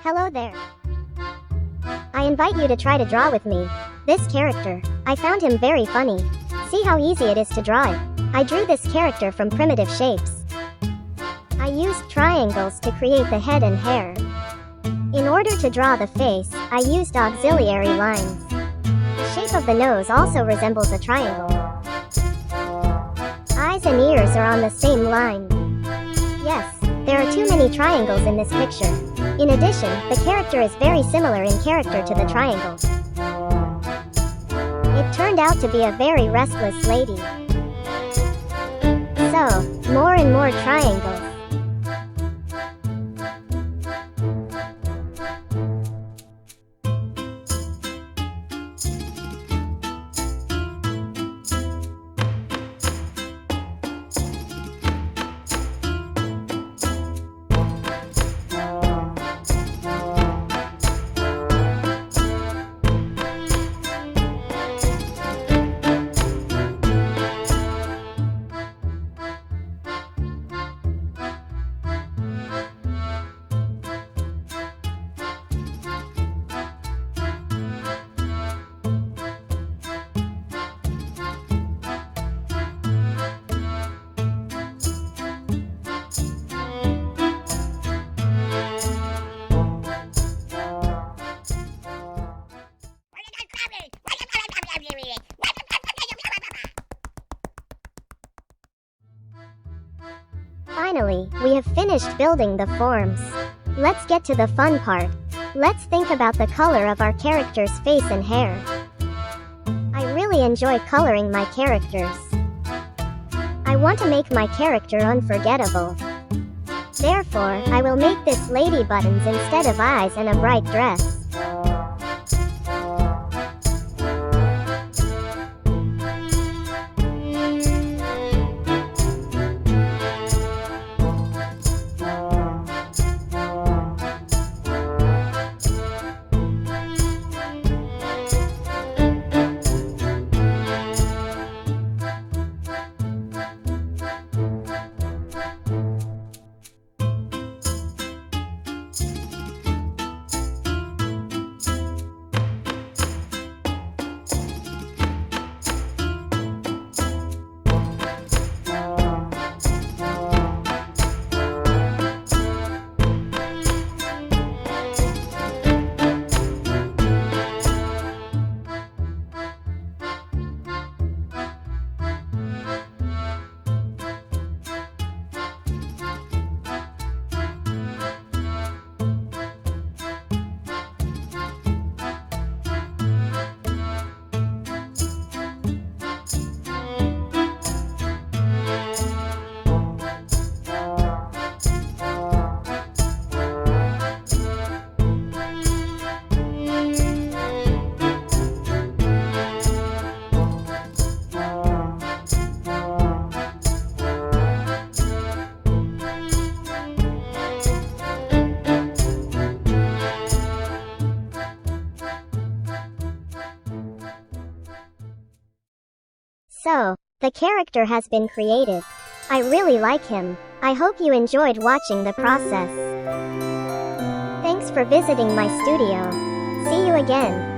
Hello there. I invite you to try to draw with me. This character. I found him very funny. See how easy it is to draw it. I drew this character from primitive shapes. I used triangles to create the head and hair. In order to draw the face, I used auxiliary lines. The shape of the nose also resembles a triangle. Eyes and ears are on the same line. Yes, there are too many triangles in this picture. In addition, the character is very similar in character to the triangle. It turned out to be a very restless lady. So, more and more triangles. Finally, we have finished building the forms. Let's get to the fun part. Let's think about the color of our character's face and hair. I really enjoy coloring my characters. I want to make my character unforgettable. Therefore, I will make this lady buttons instead of eyes and a bright dress. So, the character has been created. I really like him. I hope you enjoyed watching the process. Thanks for visiting my studio. See you again.